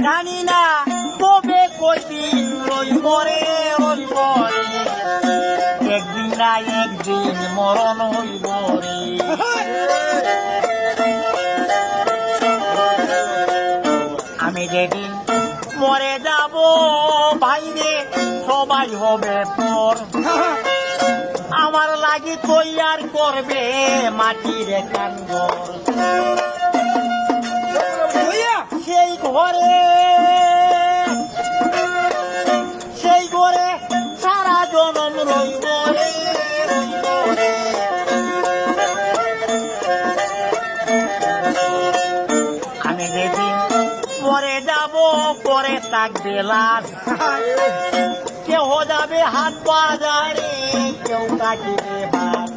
জানি না কবে কয়দিন রইব রে একদিন না একদিন মরণ হইব রে আমি যেদিন মরে যাব ভাইরে সবাই হবে পর আমার লাগি তৈয়ার করবে মাটির কানঘর সেই ঘরে সারা জনম রইব রে আমি যেদিন মরে যাব পরে থাকবে লাশ কেউ যাবে হাত বাজারে কেউ কাটিবে ভাত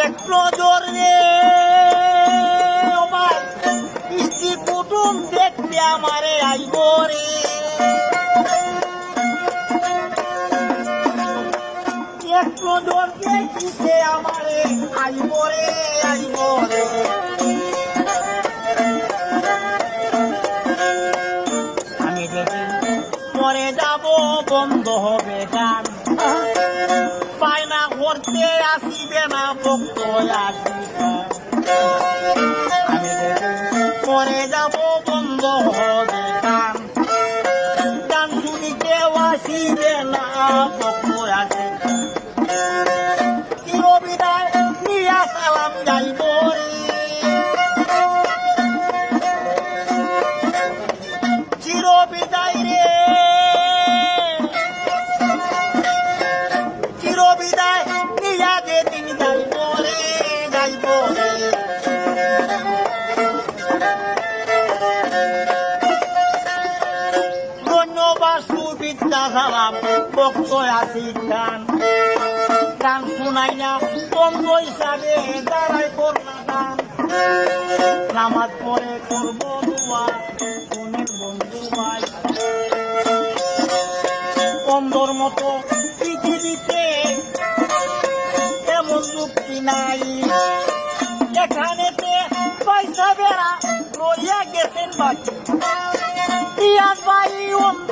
একটু জোরে স্ত্রী কুটুম দেখতে আমারে আইব রে একটু জোর দেখতে আমারে আইব রে আমি যেদিন মরে যাব বন্ধ হবে গান বায়না করতে আসিবে না ভক্ত আসিবে আমি যেদিন মরে যাব বন্ধ হবে গান গান শুনিতে আসিবে না ভক্ত আসিবে চিরবিদায় নিয়া সালাম যাইব রে চিরবিদায় রে চিরবিদায় নিয়া যেদিন যাইব রে ধন্যবাদ সুবিদ্যা সালাম ভক্ত আসিক গান গান শুনাই না বন্ধ হিসাবে দাঁড়াই করলা গান নামাজ পড়ে করবো দোয়া শুনেন বন্ধু ভাই বন্ধর মতো পৃথিবীতে এমন যুক্তি নাই এখানেতে পয়সা বেড়া রইয়া গেছেন বাকি ভাই অন্ধ